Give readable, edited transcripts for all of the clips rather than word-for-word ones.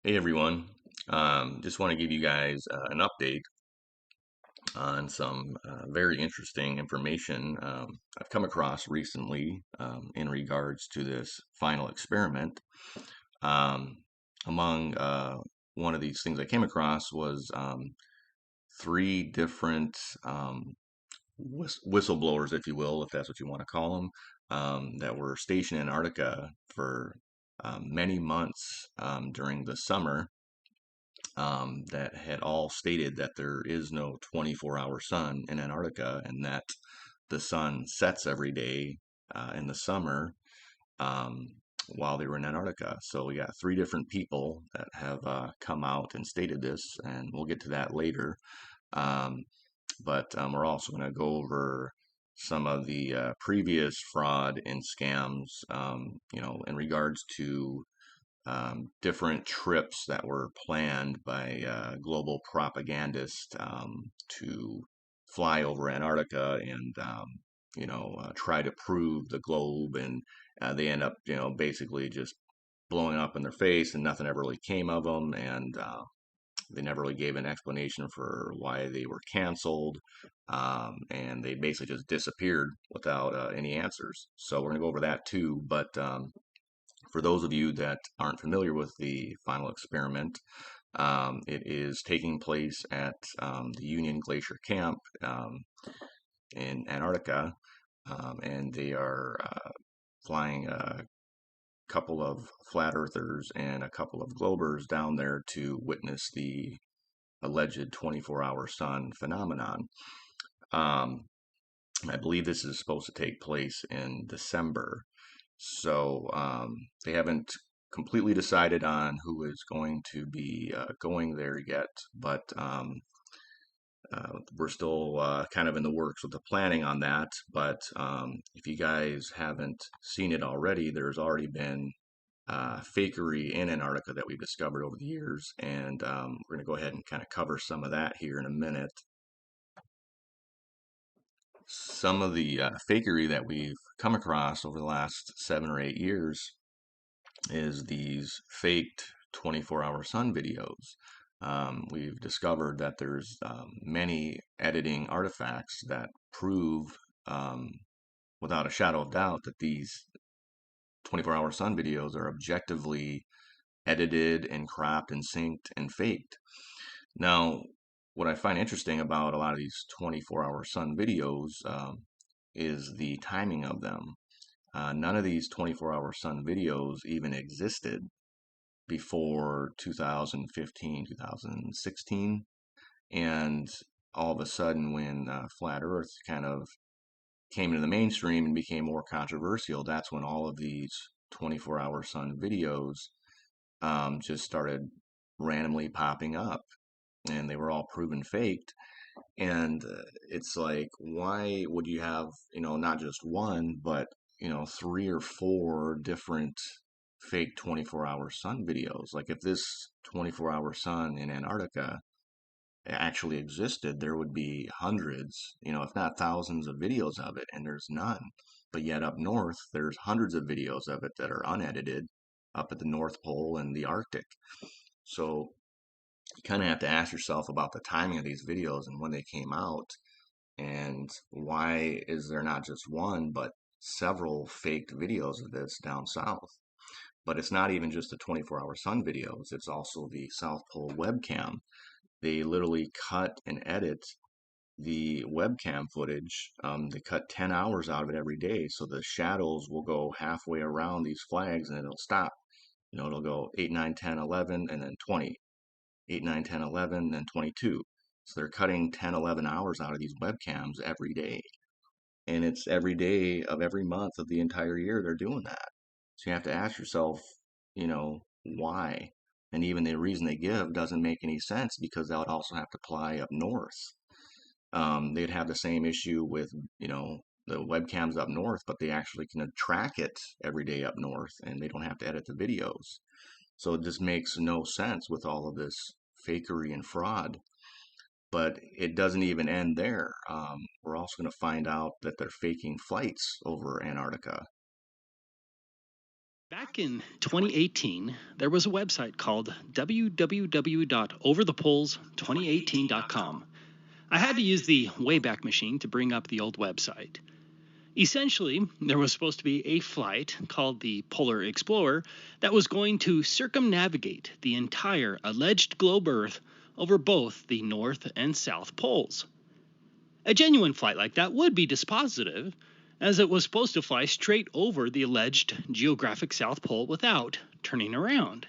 Hey everyone, just want to give you guys an update on some very interesting information I've come across recently in regards to this final experiment. Um, among one of these things I came across was three different whistleblowers, if you will, if that's what you want to call them, that were stationed in Antarctica for many months during the summer that had all stated that there is no 24-hour sun in Antarctica and that the sun sets every day in the summer um, while they were in Antarctica. So we got three different people that have come out and stated this, and we'll get to that later. Um, but we're also going to go over some of the previous fraud and scams, in regards to different trips that were planned by global propagandists to fly over Antarctica and try to prove the globe, and they end up basically just blowing up in their face, and nothing ever really came of them, and they never really gave an explanation for why they were canceled, and they basically just disappeared without any answers. So we're going to go over that too, but for those of you that aren't familiar with the final experiment, it is taking place at the Union Glacier Camp in Antarctica, and they are flying a couple of flat earthers and a couple of globers down there to witness the alleged 24-hour sun phenomenon. Um, I believe this is supposed to take place in December. So they haven't completely decided on who is going to be going there yet, but we're still kind of in the works with the planning on that. But if you guys haven't seen it already, there's already been fakery in Antarctica that we've discovered over the years, and we're going to go ahead and kind of cover some of that here in a minute. Some of the fakery that we've come across over the last 7 or 8 years is these faked 24-hour sun videos. We've discovered that there's many editing artifacts that prove without a shadow of doubt that these 24-hour sun videos are objectively edited and cropped and synced and faked. Now, what I find interesting about a lot of these 24-hour sun videos is the timing of them. None of these 24-hour sun videos even existed before 2015, 2016. And all of a sudden, when Flat Earth kind of came into the mainstream and became more controversial, that's when all of these 24-hour sun videos just started randomly popping up. And they were all proven faked. And it's like, why would you have, not just one, but, three or four different fake 24-hour sun videos? Like, if this 24-hour sun in Antarctica actually existed, there would be hundreds, if not thousands of videos of it, and there's none. But yet up north, there's hundreds of videos of it that are unedited up at the North Pole and the Arctic. So you kind of have to ask yourself about the timing of these videos and when they came out, and why is there not just one, but several faked videos of this down south? But it's not even just the 24-hour sun videos, it's also the South Pole webcam. They literally cut and edit the webcam footage. They cut 10 hours out of it every day. So the shadows will go halfway around these flags and it'll stop. It'll go 8, 9, 10, 11, and then 20. 8, 9, 10, 11, and 22. So they're cutting 10, 11 hours out of these webcams every day. And it's every day of every month of the entire year they're doing that. So you have to ask yourself, why? And even the reason they give doesn't make any sense, because that would also have to apply up north. They'd have the same issue with, the webcams up north, but they actually can track it every day up north and they don't have to edit the videos. So it just makes no sense with all of this fakery and fraud. But it doesn't even end there. We're also going to find out that they're faking flights over Antarctica. Back in 2018, there was a website called www.overthepoles2018.com. I had to use the Wayback Machine to bring up the old website. Essentially, there was supposed to be a flight called the Polar Explorer that was going to circumnavigate the entire alleged globe Earth over both the North and South Poles. A genuine flight like that would be dispositive, as it was supposed to fly straight over the alleged geographic South Pole without turning around.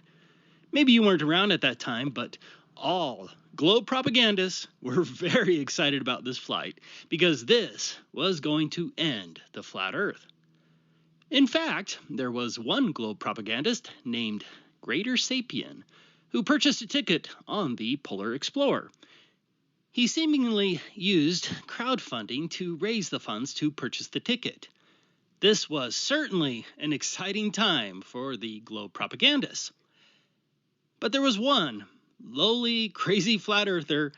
Maybe you weren't around at that time, but all globe propagandists were very excited about this flight because this was going to end the flat Earth. In fact, there was one globe propagandist named Greater Sapien who purchased a ticket on the Polar Explorer. He seemingly used crowdfunding to raise the funds to purchase the ticket. This was certainly an exciting time for the globe propagandists. But there was one lowly, crazy flat earther,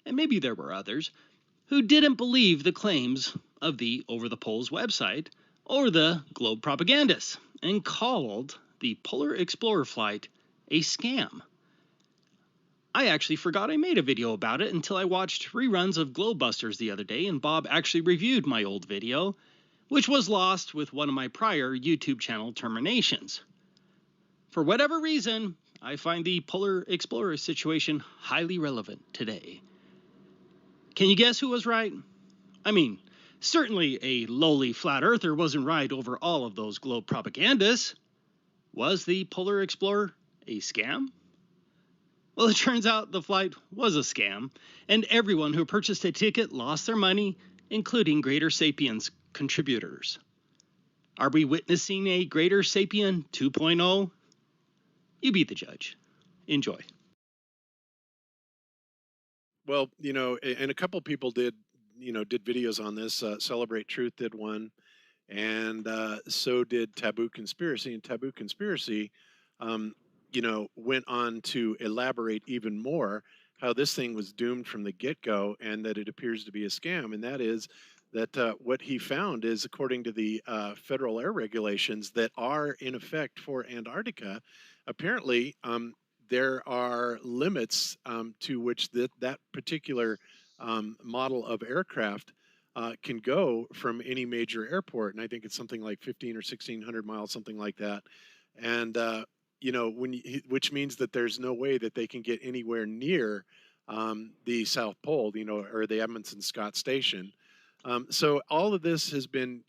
and maybe there were others, who didn't believe the claims of the Over the Poles website or the globe propagandists and called the Polar Explorer flight a scam. I actually forgot I made a video about it until I watched reruns of Globebusters the other day, and Bob actually reviewed my old video, which was lost with one of my prior YouTube channel terminations. For whatever reason, I find the Polar Explorer situation highly relevant today. Can you guess who was right? I mean, certainly a lowly flat earther wasn't right over all of those globe propagandists. Was the Polar Explorer a scam? Well, it turns out the flight was a scam, and everyone who purchased a ticket lost their money, including Greater Sapiens contributors. Are we witnessing a Greater Sapien 2.0? You be the judge. Enjoy. Well, and a couple people did videos on this. Celebrate Truth did one, and so did Taboo Conspiracy. And Taboo Conspiracy, um, went on to elaborate even more how this thing was doomed from the get-go, and that it appears to be a scam. And that is that what he found is, according to the federal air regulations that are in effect for Antarctica, apparently there are limits to which that particular model of aircraft can go from any major airport, and I think it's something like 15 or 1600 miles, something like that. And which means that there's no way that they can get anywhere near the South Pole, or the Edmondson Scott Station. So all of this has been,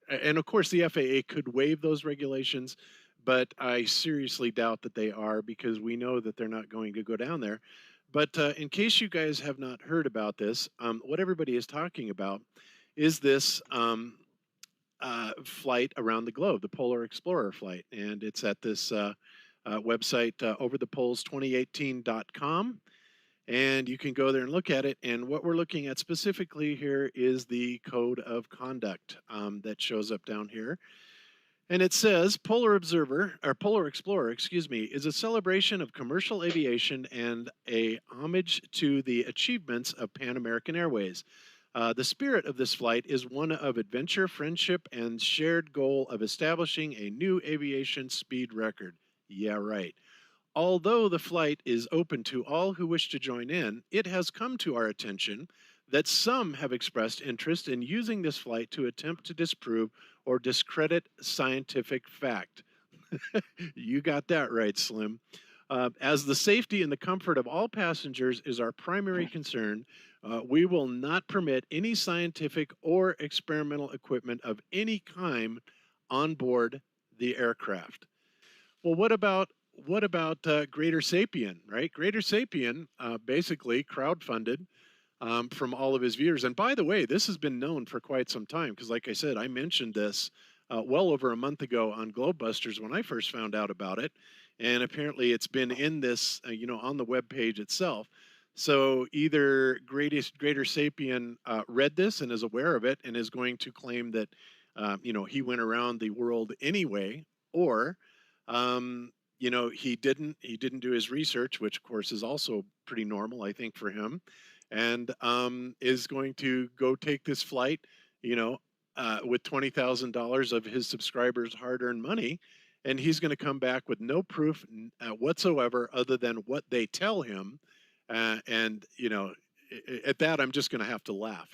and of course the FAA could waive those regulations, but I seriously doubt that they are, because we know that they're not going to go down there. But in case you guys have not heard about this, what everybody is talking about is this flight around the globe, the Polar Explorer flight. And it's at this website, overthepoles2018.com. And you can go there and look at it. And what we're looking at specifically here is the code of conduct that shows up down here. And it says Polar Explorer, is a celebration of commercial aviation and a homage to the achievements of Pan American Airways. The spirit of this flight is one of adventure, friendship, and shared goal of establishing a new aviation speed record. Yeah, right. Although the flight is open to all who wish to join in, it has come to our attention that some have expressed interest in using this flight to attempt to disprove or discredit scientific fact. You got that right, Slim. As the safety and the comfort of all passengers is our primary concern, we will not permit any scientific or experimental equipment of any kind on board the aircraft. Well, what about Greater Sapien, right? Greater Sapien basically crowdfunded from all of his viewers. And by the way, this has been known for quite some time, because, like I said, I mentioned this well over a month ago on Globebusters when I first found out about it. And apparently it's been in this, on the web page itself. So either Greater Sapien read this and is aware of it and is going to claim that, he went around the world anyway, or he didn't do his research, which of course is also pretty normal, I think, for him, and is going to go take this flight, with $20,000 of his subscribers' hard-earned money, and he's going to come back with no proof whatsoever other than what they tell him. And at that, I'm just going to have to laugh.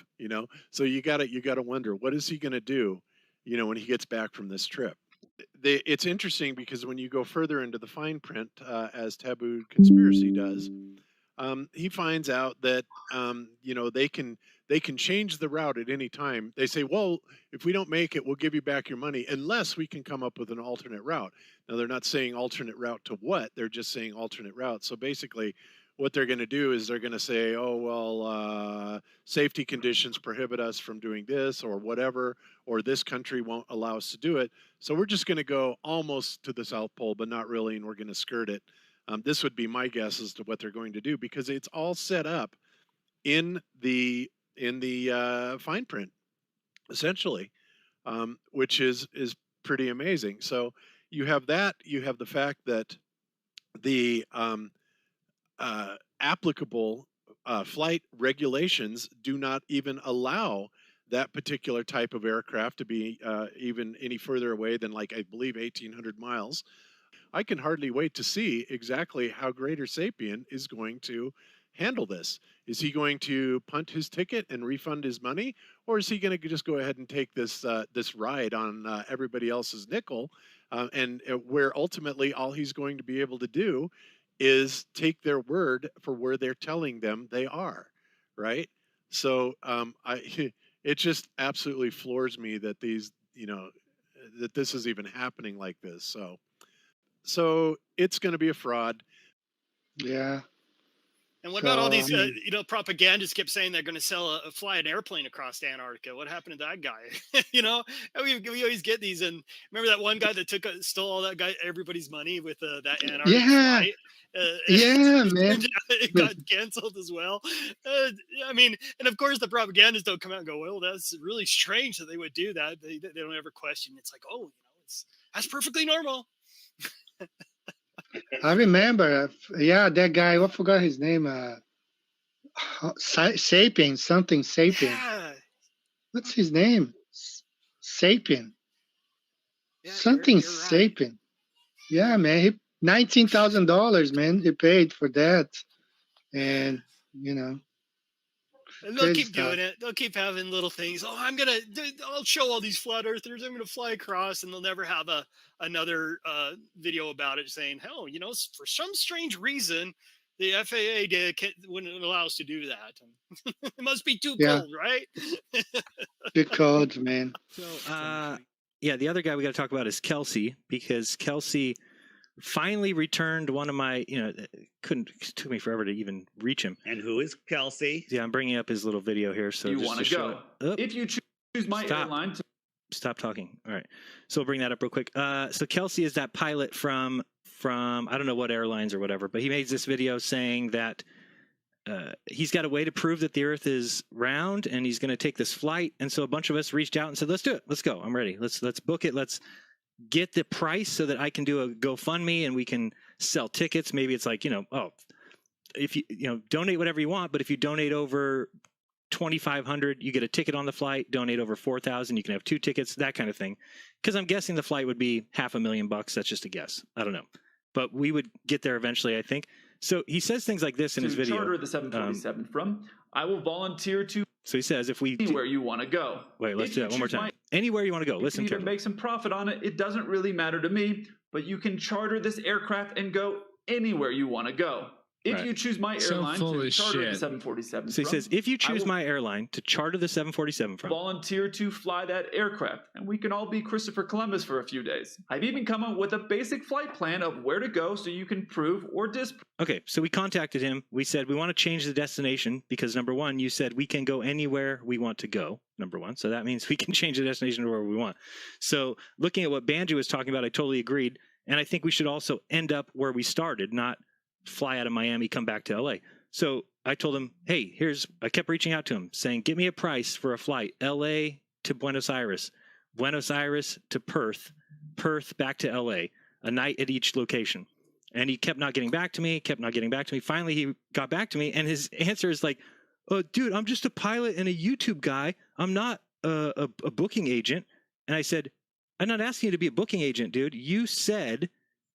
So you got to wonder, what is he going to do, when he gets back from this trip? It's interesting because when you go further into the fine print, as Taboo Conspiracy does, he finds out that they can change the route at any time. They say, well, if we don't make it, we'll give you back your money unless we can come up with an alternate route. Now, they're not saying alternate route to what, they're just saying alternate route. So basically what they're going to do is they're going to say, oh, well, safety conditions prohibit us from doing this or whatever, or this country won't allow us to do it. So we're just going to go almost to the South Pole, but not really, and we're going to skirt it. This would be my guess as to what they're going to do, because it's all set up in the fine print, essentially, which is pretty amazing. So you have that. You have the fact that the applicable flight regulations do not even allow that particular type of aircraft to be even any further away than, like, I believe 1,800 miles. I can hardly wait to see exactly how Greater Sapien is going to handle this. Is he going to punt his ticket and refund his money, or is he going to just go ahead and take this ride on everybody else's nickel, and where ultimately all he's going to be able to do is take their word for where they're telling them they are, right? So it just absolutely floors me that that this is even happening like this. So it's going to be a fraud. Yeah. And what about all these, propagandists kept saying they're going to fly an airplane across Antarctica? What happened to that guy? We always get these. And remember that one guy that stole all everybody's money with that Antarctic flight? Yeah, man. It got canceled as well. And of course the propagandists don't come out and go, well, that's really strange that they would do that. They don't ever question. It's like, oh, that's perfectly normal. I remember, that guy, I forgot his name, Sapien, something Sapien. Yeah. What's his name? Sapien. Yeah, something you're Sapien. right. Yeah, man. $19,000, man. He paid for that. And, And they'll keep doing it. They'll keep having little things. Oh, I'll show all these flat earthers. I'm going to fly across, and they'll never have another video about it saying, hell, for some strange reason, the FAA wouldn't allow us to do that. It must be too cold, right? Too cold, man. So, the other guy we got to talk about is Kelsey, because Kelsey finally returned one of my, it took me forever to even reach him. And who is Kelsey? Yeah, I'm bringing up his little video here. So you want to go. If you choose my airline to stop talking. All right. So we'll bring that up real quick. So Kelsey is that pilot from I don't know what airlines or whatever, but he made this video saying that he's got a way to prove that the Earth is round, and he's going to take this flight. And so a bunch of us reached out and said, let's do it. Let's go. I'm ready. Let's book it. Let's get the price so that I can do a GoFundMe and we can sell tickets. Maybe it's like, if you donate whatever you want, but if you donate over 2,500, you get a ticket on the flight. Donate over 4,000, you can have 2 tickets, that kind of thing. Because I'm guessing the flight would be $500,000. That's just a guess. I don't know, but we would get there eventually, I think. So he says things like this in his video. Charter the 747 from. I will volunteer to. So he says, if we anywhere you want to go. Wait, let's do that one more time. Anywhere you want to go. Listen carefully. Make some profit on it. It doesn't really matter to me, but you can charter this aircraft and go anywhere you want to go. If you choose my airline to charter the 747 So he says, if you choose my airline to charter the 747 from. Volunteer to fly that aircraft, and we can all be Christopher Columbus for a few days. I've even come up with a basic flight plan of where to go so you can prove or disprove. Okay, so we contacted him. We said, we want to change the destination because, number one, you said we can go anywhere we want to go, number one. So that means we can change the destination to where we want. So looking at what Banjo was talking about, I totally agreed. And I think we should also end up where we started, not fly out of Miami, come back to LA. So I told him, hey, I kept reaching out to him saying, give me a price for a flight, LA to Buenos Aires to Perth, Perth back to LA, a night at each location. And he kept not getting back to me. Finally, he got back to me, and his answer is like, oh, dude, I'm just a pilot and a YouTube guy. I'm not a booking agent. And I said, I'm not asking you to be a booking agent, dude. You said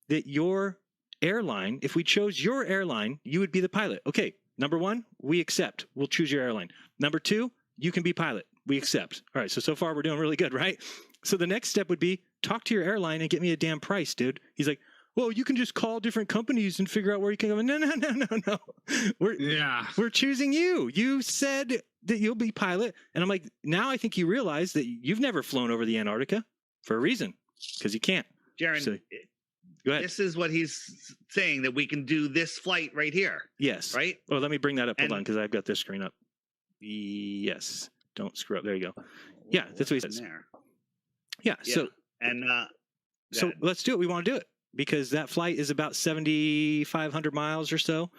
that your airline, if we chose your airline, you would be the pilot. Okay, number one, we accept. We'll choose your airline. Number two, you can be pilot. We accept. All right, so far we're doing really good, right? So the next step would be talk to your airline and get me a damn price, dude. He's like, well, you can just call different companies and figure out where you can go. No. We're choosing you. You said that you'll be pilot. And I'm like, now I think you realize that you've never flown over the Antarctica for a reason, because you can't. Jaron, So, go ahead. This is what he's saying, that we can do this flight right here. Yes. Right? Oh, let me bring that up. Hold on, because I've got this screen up. Yes. Don't screw up. There you go. Yeah, that's what he says. There. Yeah. So let's do it. We want to do it because that flight is about 7,500 miles or so.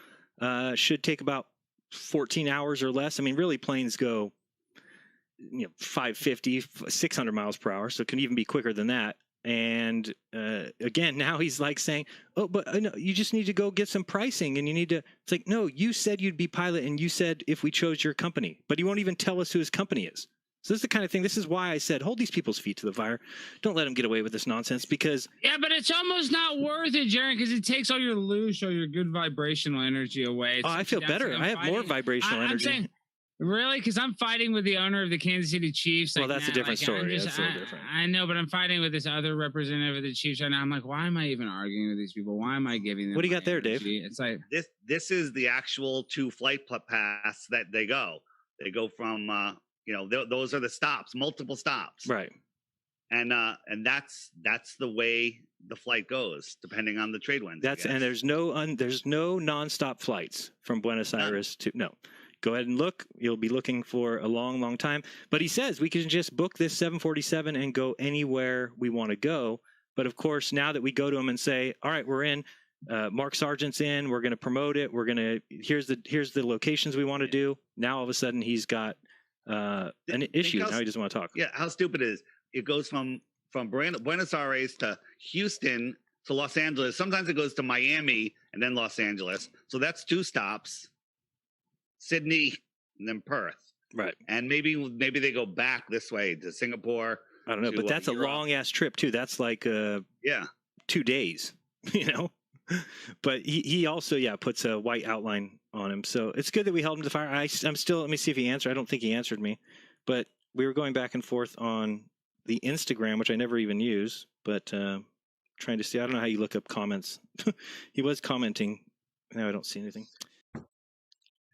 Should take about 14 hours or less. I mean, really, planes go 550, 600 miles per hour, so it can even be quicker than that. And again, now he's like saying, oh, but no, you just need to go get some pricing and you need to, it's like, no, you said you'd be pilot and you said if we chose your company, but he won't even tell us who his company is. So this is the kind of thing, this is why I said, hold these people's feet to the fire. Don't let them get away with this nonsense because... Yeah, but it's almost not worth it, Jaron, because it takes all your loosh or your good vibrational energy away. I feel better. I have more vibrational energy. I'm saying, really? Because I'm fighting with the owner of the Kansas City Chiefs. Well, that's a different story. That's a little different. I know, but I'm fighting with this other representative of the Chiefs right now. I'm like, why am I even arguing with these people? Why am I giving them? What do you got there, Dave? It's like this is the actual 2 flight paths that they go. They go from those are the stops, multiple stops, right? And that's the way the flight goes, depending on the trade winds. And there's no nonstop flights from Buenos Aires to no. Go ahead and look. You'll be looking for a long, long time. But he says we can just book this 747 and go anywhere we want to go. But of course, now that we go to him and say, all right, we're in, Mark Sargent's in, we're going to promote it. Here's the locations we want to do. Now all of a sudden he's got an issue. Now he doesn't want to talk. Yeah, how stupid it is. It goes from Buenos Aires to Houston to Los Angeles. Sometimes it goes to Miami and then Los Angeles. So that's 2 stops. Sydney and then Perth. Right. And maybe they go back this way to Singapore. I don't know, but that's a long ass trip too. That's like 2 days, But he also puts a white outline on him. So it's good that we held him to the fire. I'm still, let me see if he answered. I don't think he answered me. But we were going back and forth on the Instagram, which I never even use, but trying to see. I don't know how you look up comments. He was commenting. Now I don't see anything.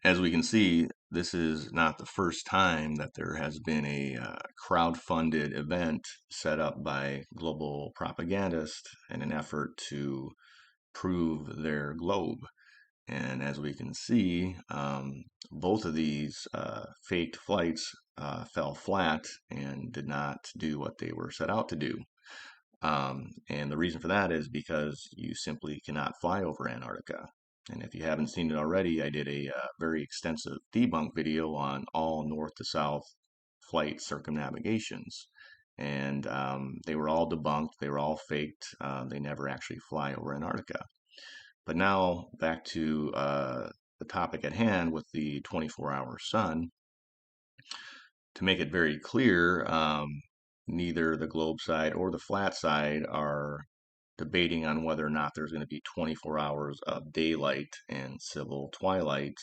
As we can see, this is not the first time that there has been a crowd-funded event set up by global propagandists in an effort to prove their globe. And as we can see, both of these faked flights fell flat and did not do what they were set out to do. And the reason for that is because you simply cannot fly over Antarctica. And if you haven't seen it already, I did a very extensive debunk video on all north to south flight circumnavigations. And they were all debunked. They were all faked. They never actually fly over Antarctica. But now back to the topic at hand with the 24-hour sun. To make it very clear, neither the globe side or the flat side are debating on whether or not there's going to be 24 hours of daylight and civil twilight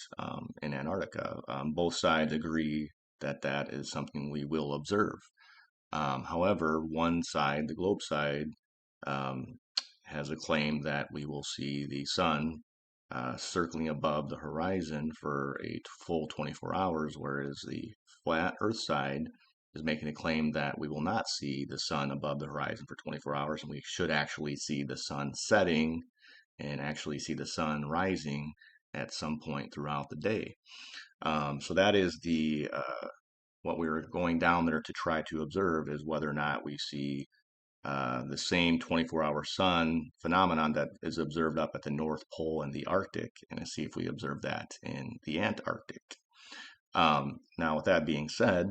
in Antarctica. Both sides agree that that is something we will observe. However, one side, the globe side, has a claim that we will see the sun circling above the horizon for a full 24 hours, whereas the flat Earth side is making a claim that we will not see the sun above the horizon for 24 hours, and we should actually see the sun setting and actually see the sun rising at some point throughout the day. So that is the what we were going down there to try to observe, is whether or not we see the same 24-hour sun phenomenon that is observed up at the North Pole and the Arctic, and to see if we observe that in the Antarctic. Now, with that being said,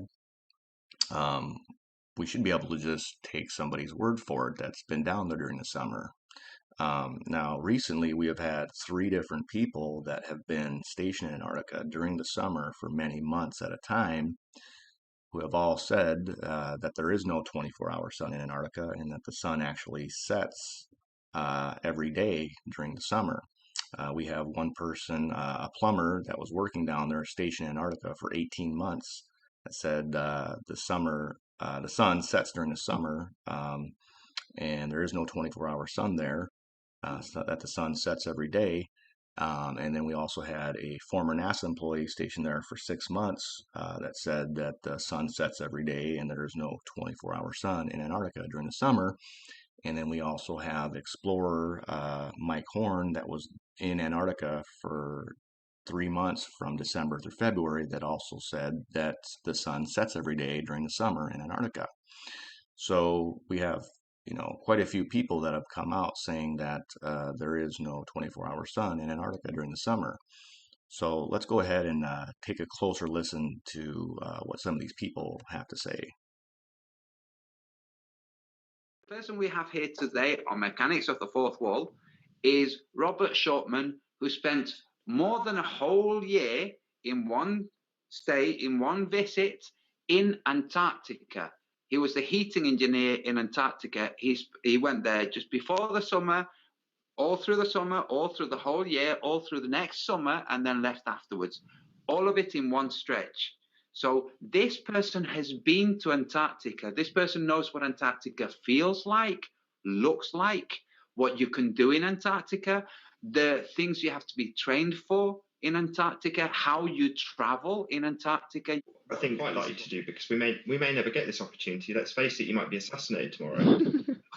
we should be able to just take somebody's word for it that's been down there during the summer. Now, recently, we have had 3 different people that have been stationed in Antarctica during the summer for many months at a time, who have all said that there is no 24-hour sun in Antarctica and that the sun actually sets every day during the summer. We have one person, a plumber that was working down there, stationed in Antarctica for 18 months, that said the sun sets during the summer, and there is no 24-hour sun there, so that the sun sets every day. And then we also had a former NASA employee stationed there for 6 months that said that the sun sets every day and there is no 24-hour sun in Antarctica during the summer. And then we also have explorer Mike Horn that was in Antarctica for 3 months from December through February that also said that the sun sets every day during the summer in Antarctica. So we have, quite a few people that have come out saying that there is no 24-hour sun in Antarctica during the summer. So let's go ahead and take a closer listen to what some of these people have to say. The person we have here today on Mechanics of the Fourth Wall is Robert Shortman, who spent more than a whole year in one stay, in one visit in Antarctica. He was the heating engineer in Antarctica. He went there just before the summer, all through the whole year, all through the next summer, and then left afterwards. All of it in one stretch. So this person has been to Antarctica. This person knows what Antarctica feels like, looks like, what you can do in Antarctica, the things you have to be trained for in Antarctica, how you travel in Antarctica. I think quite likely to do, because we may never get this opportunity. Let's face it, you might be assassinated tomorrow.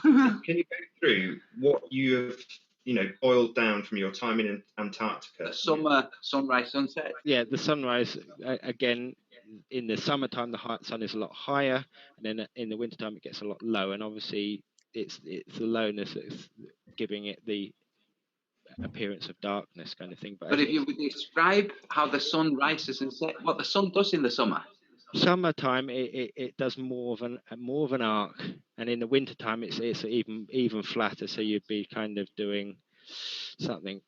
Can you go through what you have, boiled down from your time in Antarctica? The summer sunrise, sunset. Yeah, the sunrise, again, in the summertime, the sun is a lot higher, and then in the wintertime, it gets a lot lower. And obviously, it's the lowness that's giving it the appearance of darkness kind of thing. But if you would describe how the sun rises and sets, what the sun does in the summer. Summertime, it does more of an arc, and in the wintertime, it's even flatter. So you'd be kind of doing something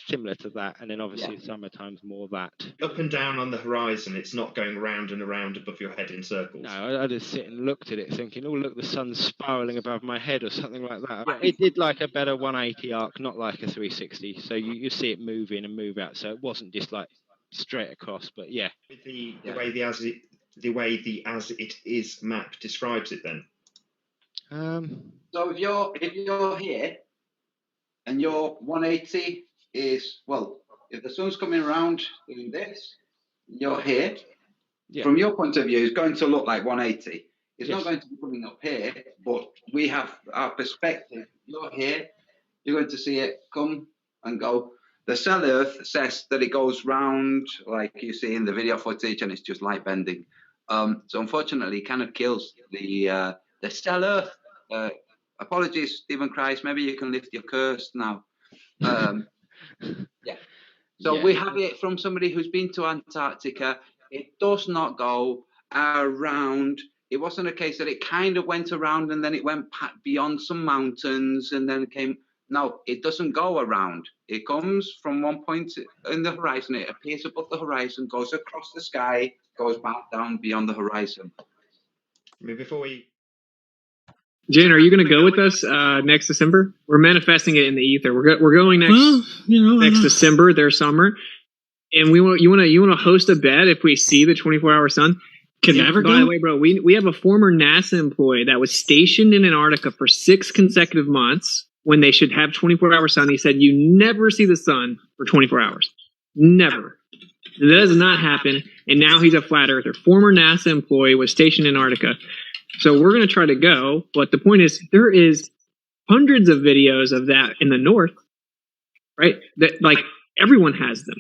similar to that, and then obviously summertime's more that. Up and down on the horizon, it's not going round and around above your head in circles. No, I just sit and looked at it thinking, oh look, the sun's spiraling above my head or something like that. Yeah, it did like a better 180 arc, not like a 360. So you see it move in and move out. So it wasn't just like straight across, but yeah. The way the as it is map describes it then. So if you're here and your 180 is, well, if the sun's coming around doing this, you're here. Yeah. From your point of view, it's going to look like 180. It's not going to be coming up here, but we have our perspective. You're here, you're going to see it come and go. The cell Earth says that it goes round, like you see in the video footage, and it's just light bending. So unfortunately, it kind of kills the cell Earth. Apologies, Stephen Christ. Maybe you can lift your curse now. So we have it from somebody who's been to Antarctica. It does not go around. It wasn't a case that it kind of went around and then it went beyond some mountains and then came. No, it doesn't go around. It comes from one point in the horizon. It appears above the horizon, goes across the sky, goes back down beyond the horizon. I mean, before we... Jen, are you going to go with us next December? We're manifesting it in the ether. We're going next December, their summer, and you want to host a bet if we see the 24-hour sun. By the way, bro, we have a former NASA employee that was stationed in Antarctica for 6 consecutive months when they should have 24-hour sun. He said you never see the sun for 24 hours, never. That does not happen. And now he's a flat earther. Former NASA employee was stationed in Antarctica. So we're going to try to go, but the point is there is hundreds of videos of that in the north, right? That like everyone has them,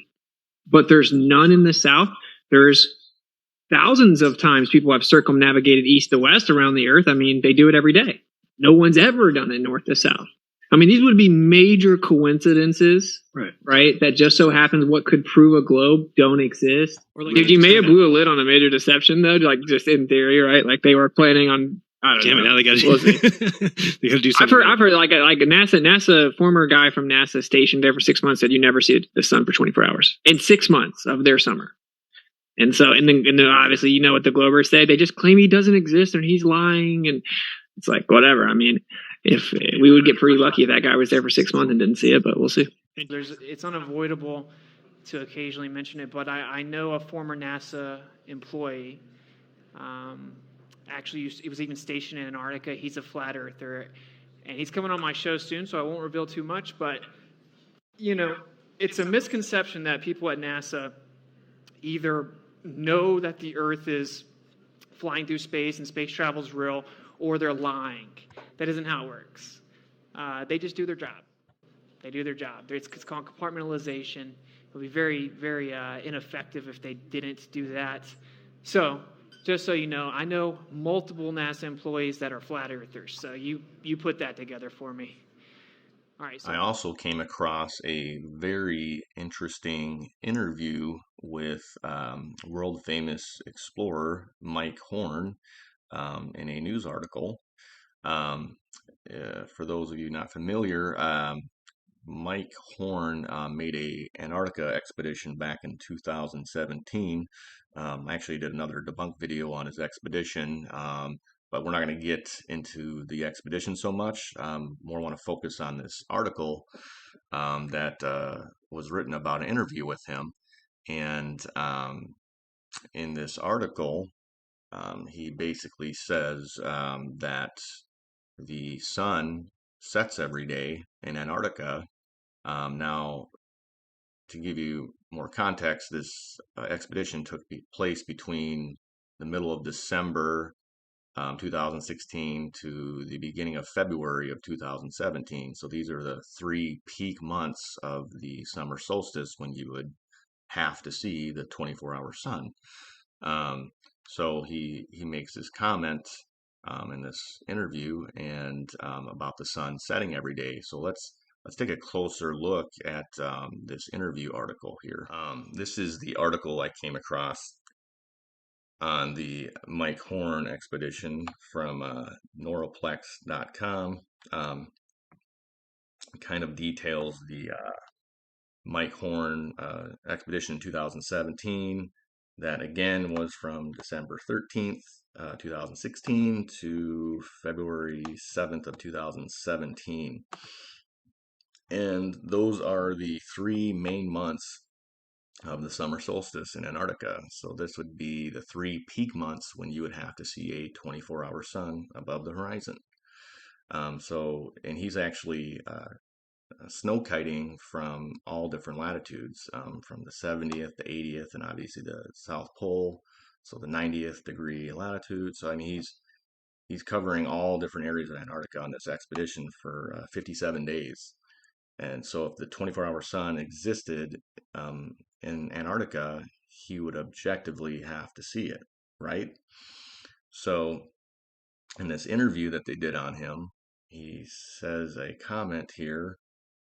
but there's none in the south. There's thousands of times people have circumnavigated east to west around the earth. I mean, they do it every day. No one's ever done it north to south. I mean, these would be major coincidences, right? That just so happens what could prove a globe don't exist. Like you may have blew a lid on a major deception, though, like just in theory, right? Like they were planning on, I don't know. Now they got to do something. I've heard like a NASA former guy from NASA stationed there for 6 months said you never see the sun for 24 hours in 6 months of their summer. And so, and then obviously, you know what the Globers say, they just claim he doesn't exist and he's lying. And it's like, whatever. I mean, if we would get pretty lucky if that guy was there for 6 months and didn't see it, but we'll see. It's unavoidable to occasionally mention it, but I know a former NASA employee. Actually, he was even stationed in Antarctica. He's a flat earther, and he's coming on my show soon, so I won't reveal too much. But you know, it's a misconception that people at NASA either know that the Earth is flying through space and space travel is real, or they're lying. That isn't how it works. They just do their job. They do their job. It's called compartmentalization. It would be very, very ineffective if they didn't do that. So, just so you know, I know multiple NASA employees that are flat earthers. So you put that together for me. All right. So I also came across a very interesting interview with world famous explorer Mike Horn in a news article. For those of you not familiar, Mike Horn made a Antarctica expedition back in 2017. I actually did another debunk video on his expedition, but we're not going to get into the expedition so much. More want to focus on this article that was written about an interview with him. And in this article, he basically says that the sun sets every day in Antarctica. Now, to give you more context, this expedition took place between the middle of December 2016 to the beginning of February of 2017. So these are the 3 peak months of the summer solstice when you would have to see the 24-hour sun. So he makes this comment in this interview and about the sun setting every day. So let's take a closer look at this interview article here. This is the article I came across on the Mike Horn expedition from Neuroplex.com. Kind of details the Mike Horn expedition in 2017. That again was from December 13th, 2016 to February 7th of 2017. And those are the 3 main months of the summer solstice in Antarctica. So this would be the 3 peak months when you would have to see a 24-hour sun above the horizon. And he's actually snow kiting from all different latitudes, from the 70th, the 80th, and obviously the South Pole, so the 90th degree latitude. So I mean, he's covering all different areas of Antarctica on this expedition for 57 days. And so if the 24-hour sun existed in Antarctica, he would objectively have to see it, right? So in this interview that they did on him, he says a comment here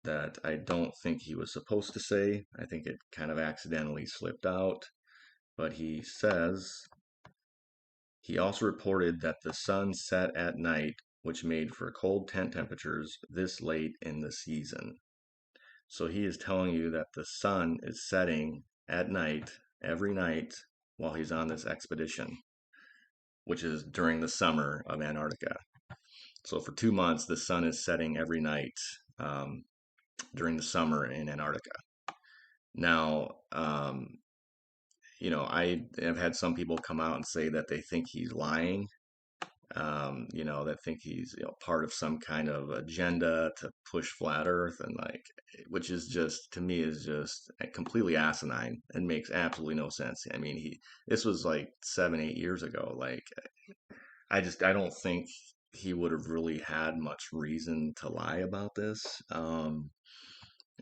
that I don't think he was supposed to say. I think it kind of accidentally slipped out. But he says, he also reported that the sun set at night, which made for cold tent temperatures this late in the season. So he is telling you that the sun is setting at night, every night, while he's on this expedition, which is during the summer of Antarctica. So for 2 months, the sun is setting every night during the summer in Antarctica. Now, I have had some people come out and say that they think he's lying. That think he's part of some kind of agenda to push flat Earth, and which is just, to me, is just completely asinine and makes absolutely no sense. I mean, this was like 7-8 years ago. I don't think he would have really had much reason to lie about this.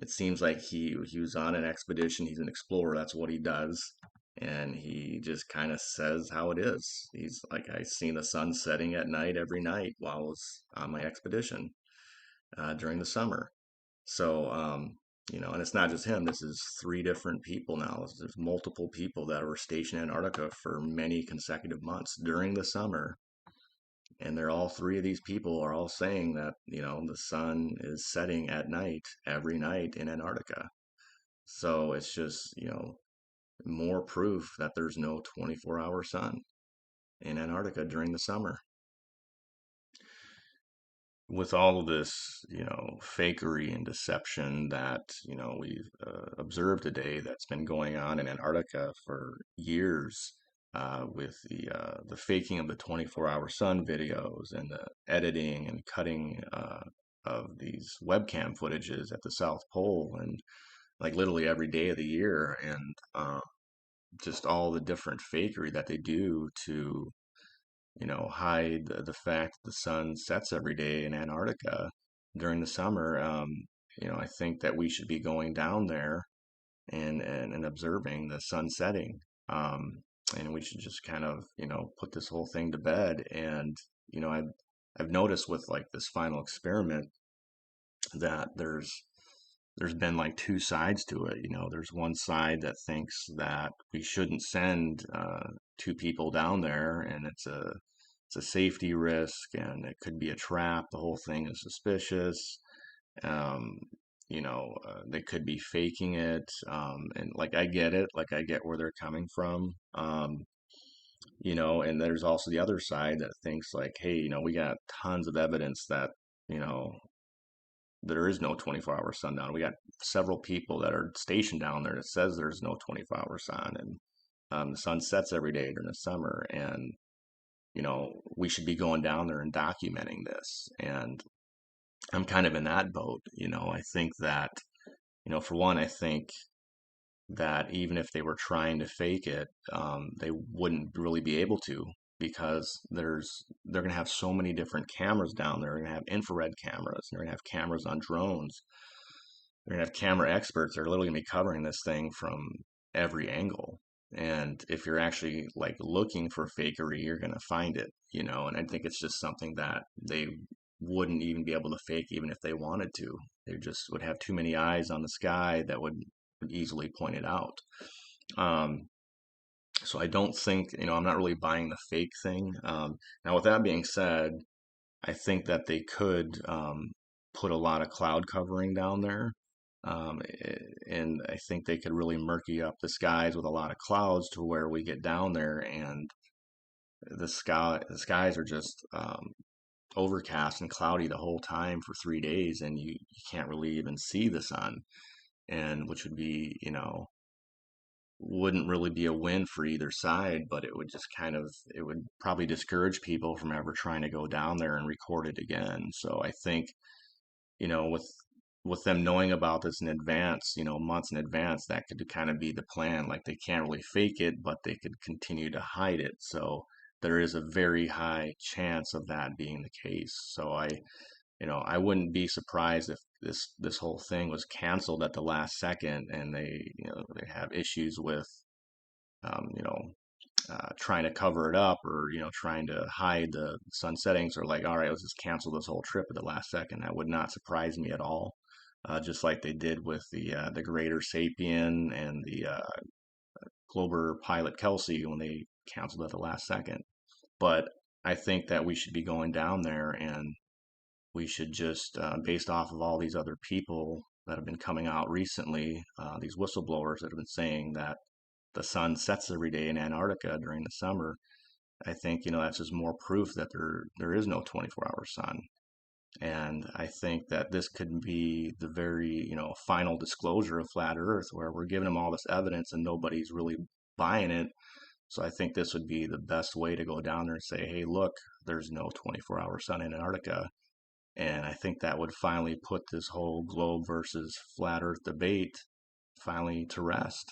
It seems like he was on an expedition. He's an explorer. That's what he does. And he just kind of says how it is. He's like, I seen the sun setting at night every night while I was on my expedition during the summer. So, and it's not just him. This is 3 different people now. There's multiple people that were stationed in Antarctica for many consecutive months during the summer. And they're all 3 of these people are all saying that, the sun is setting at night every night in Antarctica. So it's just, more proof that there's no 24-hour sun in Antarctica during the summer. With all of this, fakery and deception that, we've observed today that's been going on in Antarctica for years, with the faking of the 24-hour sun videos and the editing and cutting of these webcam footages at the South Pole, and like literally every day of the year, and just all the different fakery that they do to hide the fact the sun sets every day in Antarctica during the summer. I think that we should be going down there and observing the sun setting. And we should just kind of, put this whole thing to bed. And, I've noticed with like this final experiment that there's been like two sides to it. There's one side that thinks that we shouldn't send two people down there, and it's a safety risk, and it could be a trap. The whole thing is suspicious. They could be faking it, and like I get it, like I get where they're coming from. And there's also the other side that thinks like, hey, we got tons of evidence that there is no 24-hour sun down. We got several people that are stationed down there that says there's no 24-hour sun, and the sun sets every day during the summer, and we should be going down there and documenting this. And I'm kind of in that boat. I think that, for one, I think that even if they were trying to fake it, they wouldn't really be able to, because they're going to have so many different cameras down there. They're going to have infrared cameras. They're going to have cameras on drones. They're going to have camera experts that are literally going to be covering this thing from every angle. And if you're actually like looking for fakery, you're going to find it, and I think it's just something that they wouldn't even be able to fake even if they wanted to. They just would have too many eyes on the sky that would easily point it out. So I don't think, I'm not really buying the fake thing. Now, with that being said, I think that they could put a lot of cloud covering down there. And I think they could really murky up the skies with a lot of clouds to where we get down there and the skies are just overcast and cloudy the whole time for 3 days, and you can't really even see the sun, and which would be, wouldn't really be a win for either side, but it would just it would probably discourage people from ever trying to go down there and record it again. So I think, with them knowing about this in advance, months in advance, that could kind of be the plan. Like they can't really fake it, but they could continue to hide it. So there is a very high chance of that being the case. So I wouldn't be surprised if this whole thing was canceled at the last second, and they have issues with trying to cover it up, or trying to hide the sun settings, or like, all right, let's just cancel this whole trip at the last second. That would not surprise me at all. Just like they did with the Greater Sapien and the Glober pilot Kelsey when they canceled at the last second. But I think that we should be going down there, and we should just, based off of all these other people that have been coming out recently, these whistleblowers that have been saying that the sun sets every day in Antarctica during the summer, I think, that's just more proof that there is no 24-hour sun. And I think that this could be the very, final disclosure of flat Earth, where we're giving them all this evidence and nobody's really buying it. So I think this would be the best way to go down there and say, hey, look, there's no 24-hour sun in Antarctica. And I think that would finally put this whole globe versus flat Earth debate finally to rest.